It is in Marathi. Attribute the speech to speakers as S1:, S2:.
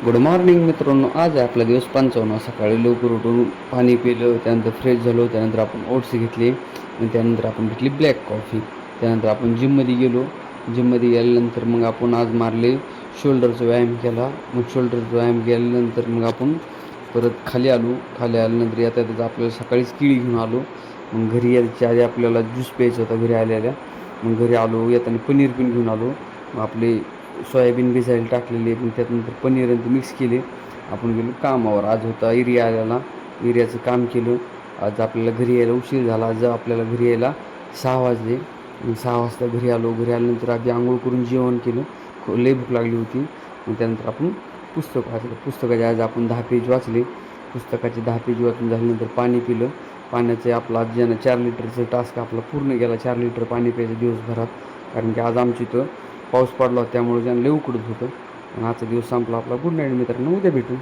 S1: गुड मॉर्निंग मित्रांनो. आज आहे आपला दिवस 55. सकाळी लवकर उठून पाणी पिलं, त्यानंतर फ्रेश झालो, त्यानंतर आपण ओट्स घेतले आणि त्यानंतर आपण घेतली ब्लॅक कॉफी. त्यानंतर आपण जिममध्ये गेलो. जिममध्ये गेल्यानंतर मग आपण आज मारले शोल्डरचा व्यायाम केला. मग शोल्डरचा व्यायाम केल्यानंतर मग आपण परत खाली आलो. खाली आल्यानंतर येता येता आपल्याला सकाळीच केळी घेऊन आलो. मग घरी यायच्या आधी आपल्याला ज्यूस प्यायचा होता घरी आलेल्या. मग घरी आलो, येताना पनीर पण घेऊन आलो. मग आपले सोयाबीन भिजायला टाकलेले, मग त्यानंतर पनीर आणि मिक्स केले. आपण गेलो कामावर. आज होता एरिया आलेला, एरियाचं काम केलं. आज आपल्याला घरी यायला उशीर झाला. आज आपल्याला घरी यायला 6 वाजले. 6 वाजता घरी आलो. घरी आल्यानंतर आधी आंघोळ करून जेवण केलं. लई भूक लागली होती. मग त्यानंतर आपण पुस्तक वाचलं. पुस्तकाचे आज आपण 10 पेज वाचले. पुस्तकाचे 10 पेज वाचून झाल्यानंतर पाणी पिलं. पाण्याचे आपला आज ज्यानं 4 लिटरचं टास्क आपला पूर्ण गेला. 4 लिटर पाणी प्यायचं दिवसभरात. कारण की आज आमच्या इथं पाऊस पडला होता, त्यामुळे ज्यानं लई उकडत होतं. आणि आजचा दिवस संपला आपला. गुड नाईट मित्रांनो, उद्या भेटू.